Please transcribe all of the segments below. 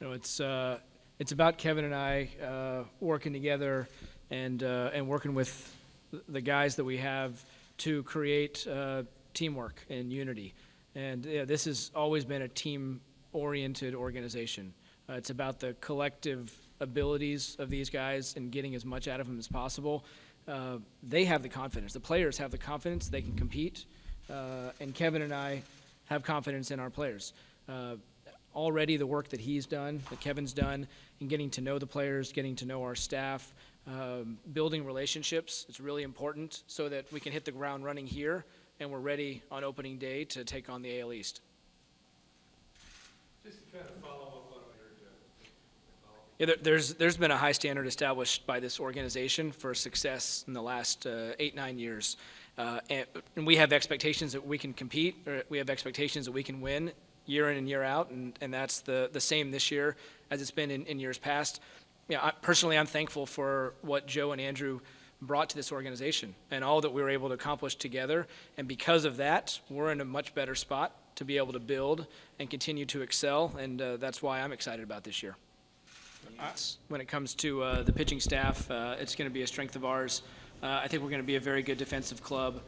It's about Kevin and I working together and working with the guys that we have to create teamwork and unity. And this has always been a team-oriented organization. It's about the collective abilities of these guys and getting as much out of them as possible. They have the confidence. The players have the confidence they can compete, and Kevin and I have confidence in our players. Already the work that he's done, that Kevin's done, in getting to know the players, getting to know our staff, building relationships, it's really important so that we can hit the ground running here and we're ready on opening day to take on the AL East. Just to kind of follow up on what There's been a high standard established by this organization for success in the last 8-9 years. And we have expectations that we can compete, or we have expectations that we can win year in and year out, and that's the same this year as it's been in years past. Personally, I'm thankful for what Joe and Andrew brought to this organization and all that we were able to accomplish together. And because of that, we're in a much better spot to be able to build and continue to excel, and that's why I'm excited about this year. When it comes to the pitching staff, it's going to be a strength of ours. I think we're going to be a very good defensive club,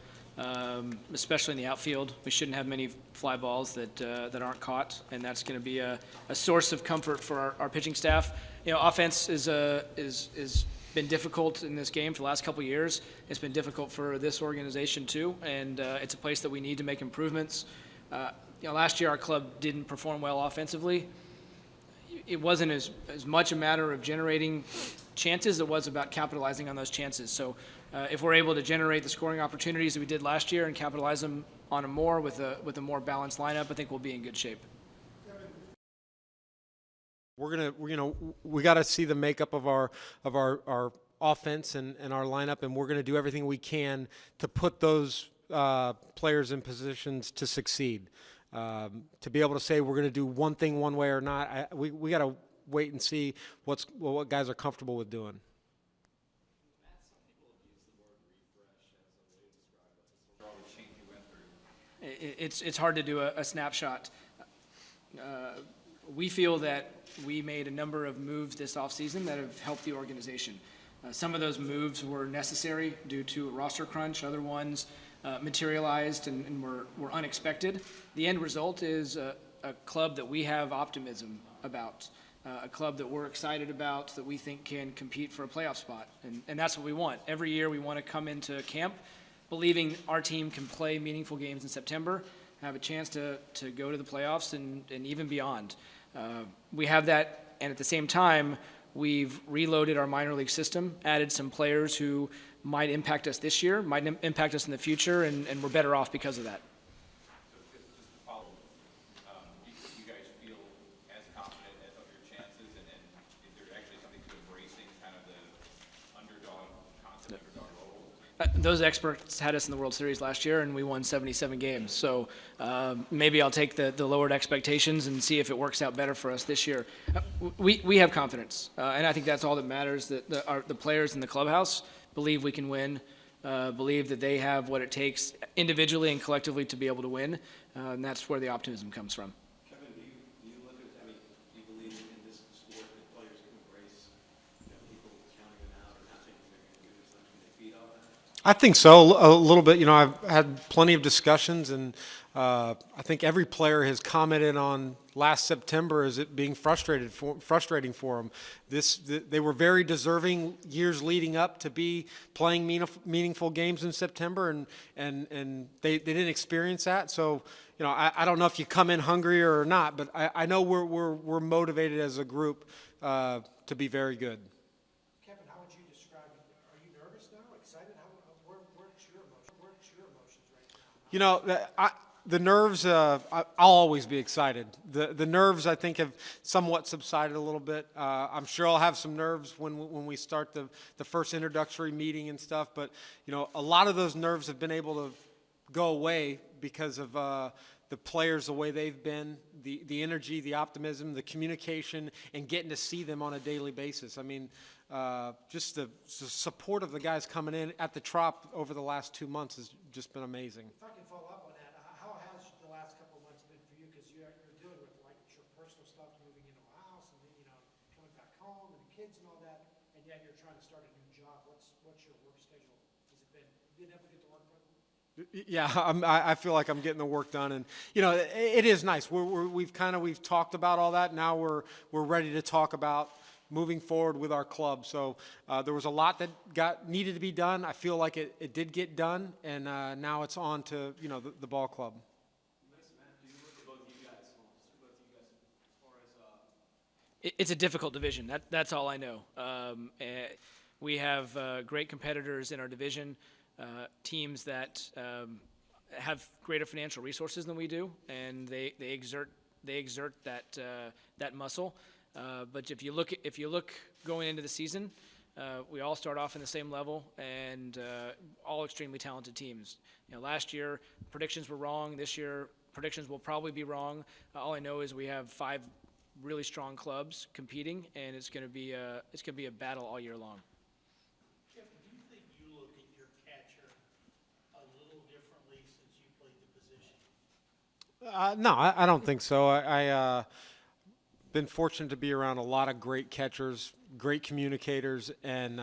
especially in the outfield. We shouldn't have many fly balls that aren't caught, and that's going to be a source of comfort for our pitching staff. Offense is been difficult in this game for the last couple of years. It's been difficult for this organization too, and it's a place that we need to make improvements. Last year our club didn't perform well offensively. It wasn't as much a matter of generating chances as it was about capitalizing on those chances. So if we're able to generate the scoring opportunities that we did last year and capitalize them on them more with a more balanced lineup, I think we'll be in good shape. We got to see the makeup of our offense and our lineup, and we're going to do everything we can to put those players in positions to succeed. To be able to say we're going to do one thing one way or not, we got to wait and see what guys are comfortable with doing. It's hard to do a snapshot. We feel that we made a number of moves this offseason that have helped the organization. Some of those moves were necessary due to a roster crunch. Other ones materialized and were unexpected. The end result is a club that we have optimism about, a club that we're excited about, that we think can compete for a playoff spot. And that's what we want. Every year we want to come into camp believing our team can play meaningful games in September, have a chance to go to the playoffs and even beyond. We have that, and at the same time, we've reloaded our minor league system, added some players who might impact us this year, might impact us in the future, and we're better off because of that. So just to follow, you guys feel as confident of your chances, and is there actually something to embracing kind of the underdog concept, underdog role? Those experts had us in the World Series last year, and we won 77 games. So maybe I'll take the lowered expectations and see if it works out better for us this year. We have confidence, and I think that's all that matters, that the players in the clubhouse believe we can win, believe that they have what it takes individually and collectively to be able to win, and that's where the optimism comes from. Kevin, do you look at, do you believe in this sport that players can embrace, people counting them out or not thinking they're going to do this, like, can they feed off that? I think so, a little bit. I've had plenty of discussions, and I think every player has commented on last September as it being frustrating for them. They were very deserving years leading up to be playing meaningful games in September, and they didn't experience that. So, I don't know if you come in hungry or not, but I know we're motivated as a group to be very good. Kevin, how would you describe it? Are you nervous now? Excited? Where's your emotions right now? The nerves, I'll always be excited. The nerves, I think, have somewhat subsided a little bit. I'm sure I'll have some nerves when we start the first introductory meeting and stuff, but, a lot of those nerves have been able to go away because of the players, the way they've been, the energy, the optimism, the communication, and getting to see them on a daily basis. I mean, just the support of the guys coming in at the Trop over the last 2 months has just been amazing. If I can follow up on that, how has the last couple of months been for you? Because you're dealing with, like, your personal stuff, moving into a house and kids and all that, and yet you're trying to start a new job. What's your work schedule? Has it been able to get the work done? Yeah, I feel like I'm getting the work done, and it is nice. We've talked about all that. Now we're ready to talk about moving forward with our club. So there was a lot that needed to be done. I feel like it did get done, and now it's on to the ball club. Nice, Matt. Do you look at both of you guys, as far as It's a difficult division. That's all I know. We have great competitors in our division, teams that have greater financial resources than we do, and they exert that muscle. But if you look going into the season, we all start off in the same level, and all extremely talented teams. Last year predictions were wrong. This year predictions will probably be wrong. All I know is we have 5 really strong clubs competing, and it's going to be a battle all year long. Jeff, do you think you look at your catcher a little differently since you played the position? No, I don't think so. I been fortunate to be around a lot of great catchers, great communicators, and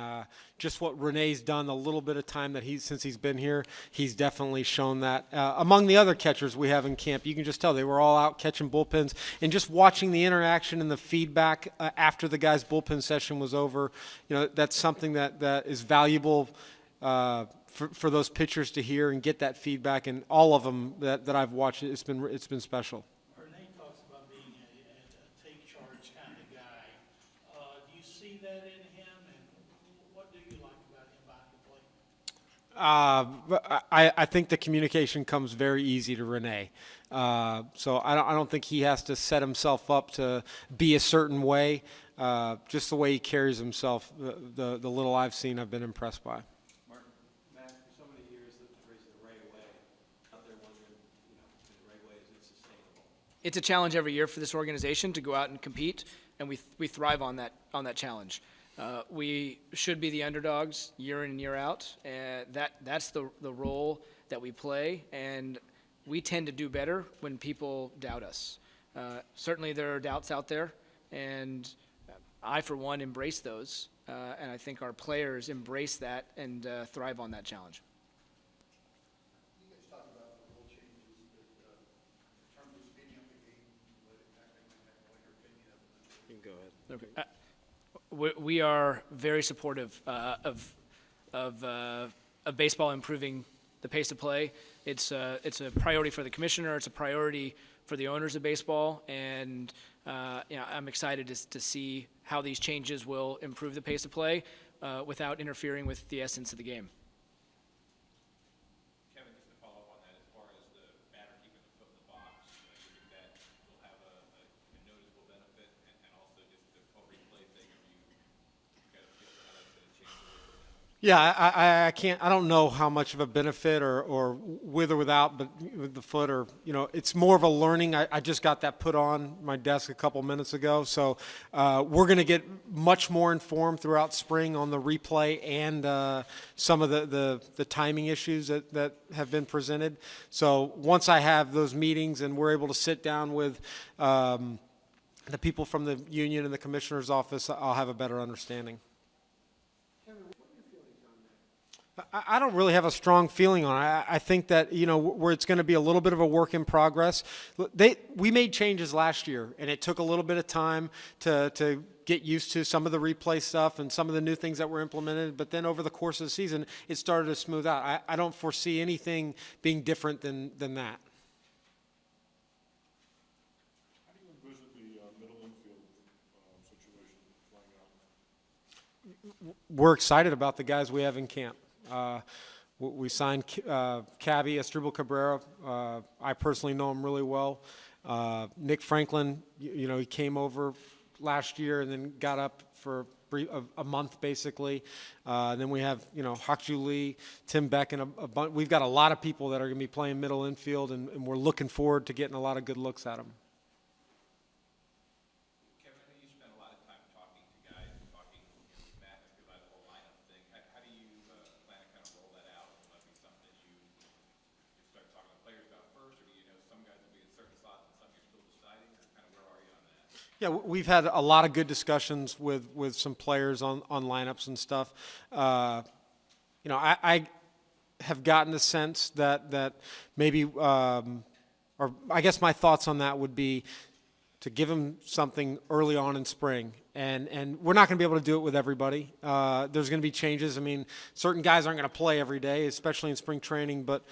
just what Renee's done the little bit of time that since he's been here, he's definitely shown that. Among the other catchers we have in camp, you can just tell they were all out catching bullpens, and just watching the interaction and the feedback after the guy's bullpen session was over, that's something that is valuable for those pitchers to hear and get that feedback. And all of them that I've watched, it's been special. Renee talks about being a take charge kind of guy. Do you see that in him, and what do you like about him behind the plate? I think the communication comes very easy to Renee. So I don't think he has to set himself up to be a certain way. Just the way he carries himself, the little I've seen, I've been impressed by. Martin, Matt, for so many years the phrase the Ray way, out there wondering, the Ray way, is it sustainable? It's a challenge every year for this organization to go out and compete, and we thrive on that challenge. We should be the underdogs year in and year out, and that's the role that we play, and we tend to do better when people doubt us. Certainly there are doubts out there, and I, for one, embrace those, and I think our players embrace that and thrive on that challenge. You guys talked about the rule changes, but in terms of speeding up the game, what impact they might have, what your opinion of it? You can go ahead. Okay. We are very supportive of baseball improving the pace of play. It's a priority for the commissioner. It's a priority for the owners of baseball, and I'm excited to see how these changes will improve the pace of play without interfering with the essence of the game. Kevin, just to follow up on that, as far as the batter keeping the foot in the box, do you think that will have a noticeable benefit, and also just the replay thing, have you got a feel for how that's going to change the way from now? Yeah, I don't know how much of a benefit or with or without, but with the foot, or it's more of a learning. I just got that put on my desk a couple minutes ago, so we're going to get much more informed throughout spring on the replay and some of the timing issues that have been presented. So once I have those meetings and we're able to sit down with the people from the union and the commissioner's office, I'll have a better understanding. I don't really have a strong feeling on it. I think that, where it's going to be a little bit of a work in progress. We made changes last year, and it took a little bit of time to get used to some of the replay stuff and some of the new things that were implemented. But then over the course of the season, it started to smooth out. I don't foresee anything being different than that. How do you envision the middle infield situation playing out? We're excited about the guys we have in camp. We signed Cabby, Estribal Cabrera. I personally know him really well. Nick Franklin, he came over last year and then got up for a month basically. Then we have, Hak-Ju Lee, Tim Beck, and a bunch. We've got a lot of people that are going to be playing middle infield, and we're looking forward to getting a lot of good looks at them. Kevin, I know you spent a lot of time talking to guys and talking with Matt about the whole lineup thing. How do you plan to kind of roll that out? Will that be something that you start talking to players about first, or do you know some guys will be in certain slots and some you're still deciding, or kind of where are you on that? Yeah, we've had a lot of good discussions with some players on lineups and stuff. I have gotten the sense that maybe, or I guess my thoughts on that would be to give them something early on in spring. And we're not going to be able to do it with everybody. There's going to be changes. I mean, certain guys aren't going to play every day, especially in spring training. But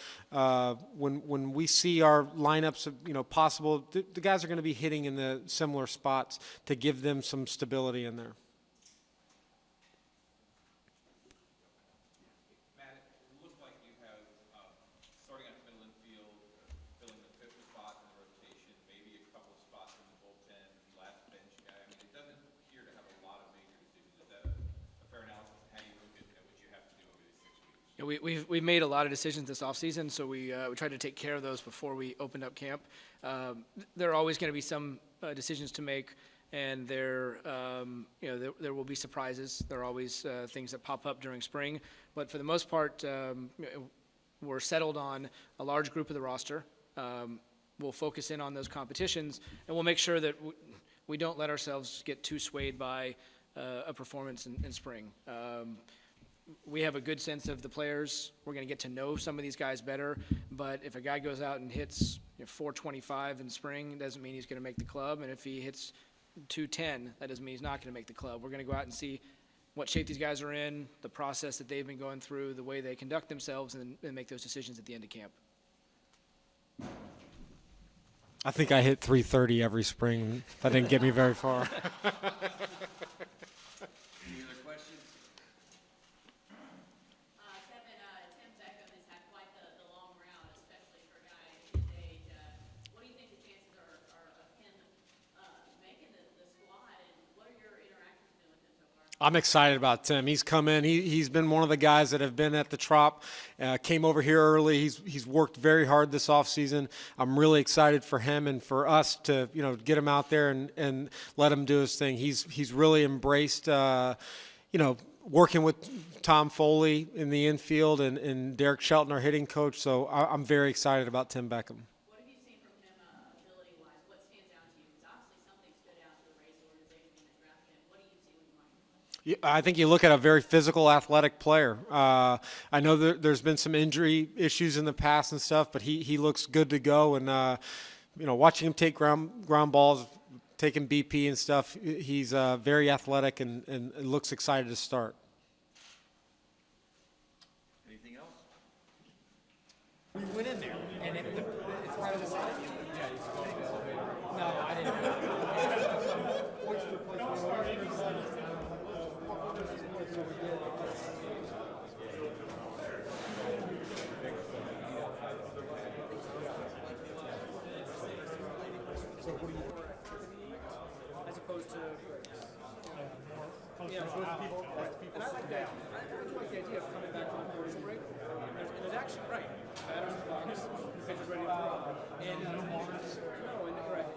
when we see our lineups, possible, the guys are going to be hitting in the similar spots to give them some stability in there. Matt, it looked like you have, starting at the middle infield, filling the fifth spot in the rotation, maybe a couple of spots in the bullpen, last bench guy. I mean, it doesn't appear to have a lot of major decisions. Is that a fair analysis of how you look at what you have to do over these 6 weeks? Yeah, we've made a lot of decisions this offseason, so we tried to take care of those before we opened up camp. There are always going to be some decisions to make, and there will be surprises. There are always things that pop up during spring, but for the most part, we're settled on a large group of the roster. We'll focus in on those competitions, and we'll make sure that we don't let ourselves get too swayed by a performance in spring. We have a good sense of the players. We're going to get to know some of these guys better. But if a guy goes out and hits 425 in spring, it doesn't mean he's going to make the club. And if he hits 210, that doesn't mean he's not going to make the club. We're going to go out and see what shape these guys are in, the process that they've been going through, the way they conduct themselves, and make those decisions at the end of camp. I think I hit 330 every spring. That didn't get me very far. Any other questions? Kevin, Tim Beckham has had quite the long route, especially for a guy his age. What do you think the chances are of him making the squad, and what are your interactions been with him so far? I'm excited about Tim. He's come in. He's been one of the guys that have been at the Trop. Came over here early. He's worked very hard this offseason. I'm really excited for him and for us to get him out there and let him do his thing. He's really embraced working with Tom Foley in the infield and Derek Shelton, our hitting coach. So I'm very excited about Tim Beckham. What have you seen from him ability-wise? What stands out to you? Because obviously something stood out to the Rays organization when they drafted him. What do you see when you watch him play? I think you look at a very physical, athletic player. I know there's been some injury issues in the past and stuff, but he looks good to go. And watching him take ground balls, taking BP and stuff, he's very athletic and looks excited to start. Anything else? We went in there, and it's part of the line. No, I didn't. As opposed to and I like that. I like the idea of coming back from the commercial break. And there's action, right? Batters in the box, pitchers ready to throw. And right.